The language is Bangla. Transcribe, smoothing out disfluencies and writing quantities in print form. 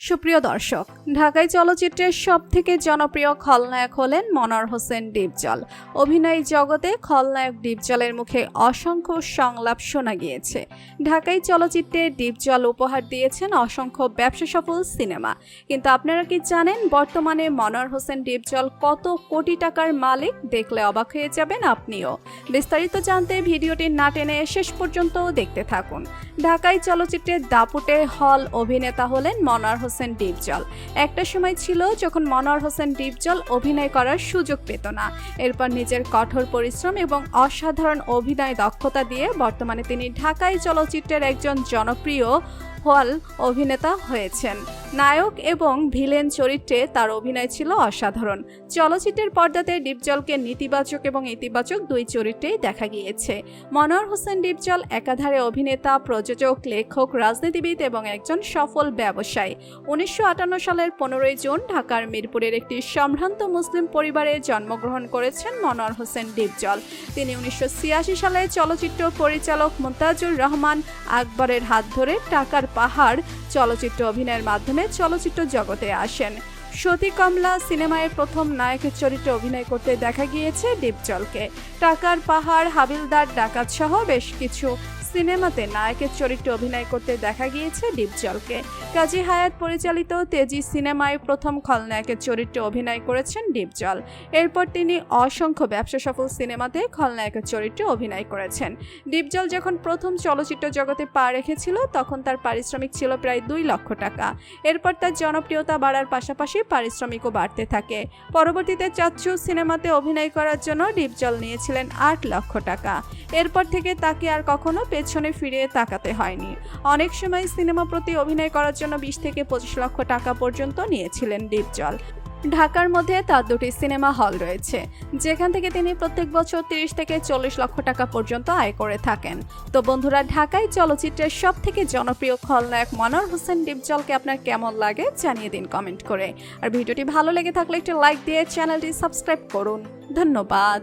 সুপ্রিয় দর্শক, ঢাকাই চলচ্চিত্রের সবথেকে জনপ্রিয় খলনায়ক হলেন মনোয়ার হোসেন ডিপজল। অভিনয় জগতে খলনায়ক ডিপজলের মুখে অসংখ্য সংলাপ শোনা গিয়েছে। ঢাকাই চলচ্চিত্রে ডিপজল উপহার দিয়েছেন অসংখ্য ব্যবসা সফল সিনেমা। কিন্তু আপনারা কি জানেন বর্তমানে মনোয়ার হোসেন ডিপজল কত কোটি টাকার মালিক? দেখলে অবাক হয়ে যাবেন আপনিও। বিস্তারিত জানতে ভিডিওটি না টেনে শেষ পর্যন্ত দেখতে থাকুন। ঢাকাই চলচ্চিত্রের দাপুটে হল অভিনেতা হলেন মনোয়ার হোসেন ডিপজল। একটা সময় ছিল যখন মনোয়ার হোসেন ডিপজল অভিনয় করার সুযোগ পেত না। এরপর নিজের কঠোর পরিশ্রম এবং অসাধারণ অভিনয় দক্ষতা দিয়ে বর্তমানে তিনি ঢাকাই চলচ্চিত্রের একজন জনপ্রিয় হল অভিনেতা হয়েছেন। নায়ক এবং ভিলেন চরিত্রে তার অভিনয় ছিল অসাধারণ। চলচ্চিত্রের পর্দাতে ডিপজলকে নেতিবাচক এবং ইতিবাচক দুই চরিত্রেই দেখা গিয়েছে। মনোয়ার হোসেন ডিপজল একাধারে অভিনেতা, প্রযোজক, লেখক, রাজনীতিবিদ এবং একজন সফল ব্যবসায়ী। 1958 সালের 15 জুন ঢাকার মিরপুরের একটি সম্ভ্রান্ত মুসলিম পরিবারে জন্মগ্রহণ করেছেন মনোয়ার হোসেন ডিপজল। তিনি 1986 সালে চলচ্চিত্র পরিচালক মুমতাজুর রহমান আকবরের হাত ধরে টাকার পাহাড় চলচ্চিত্র অভিনয়ের মাধ্যমে চলচ্চিত্র জগতে আসেন। সতী কমলা সিনেমায় প্রথম নায়কের চরিত্রে অভিনয় করতে দেখা গিয়েছে ডিপজলকে। টাকার পাহাড়, হাবিলদার ডাকাত সহ বেশ কিছু সিনেমাতে নায়কের চরিত্রে অভিনয় করতে দেখা গিয়েছে ডিপজলকে। কাজী হায়াত পরিচালিত তেজি সিনেমায় প্রথম খলনায়কের চরিত্রে অভিনয় করেছেন ডিপজল। এরপর তিনি অসংখ্য ব্যবসা সফল সিনেমাতে খলনায়কের চরিত্রে অভিনয় করেছেন। ডিপজল যখন প্রথম চলচ্চিত্র জগতে পা রেখেছিল তখন তার পারিশ্রমিক ছিল প্রায় 2 লক্ষ টাকা। এরপর তার জনপ্রিয়তা বাড়ার পাশাপাশি পারিশ্রমিকও বাড়তে থাকে। পরবর্তীতে চাচ্চু সিনেমাতে অভিনয় করার জন্য ডিপজল নিয়েছিলেন 8 লক্ষ টাকা। এরপর থেকে তাকে আর কখনো পেছনে ফিরে তাকাতে হয়নি। অনেক সময় সিনেমা প্রতি অভিনয় করার জন্য 20 থেকে 25 লক্ষ টাকা পর্যন্ত নিয়েছিলেন ডিপজল। ঢাকার মধ্যে তার 2টি সিনেমা হল রয়েছে, যেখান থেকে তিনি প্রত্যেক বছর 30 থেকে 40 লক্ষ টাকা পর্যন্ত আয় করে থাকেন। তো বন্ধুরা, ঢাকাই চলচ্চিত্রের সবথেকে জনপ্রিয় খলনায়ক মনোয়ার হোসেন ডিপজলকে আপনার কেমন লাগে জানিয়ে দিন কমেন্ট করে। আর ভিডিওটি ভালো লেগে থাকলে একটি লাইক দিয়ে চ্যানেলটি সাবস্ক্রাইব করুন। ধন্যবাদ।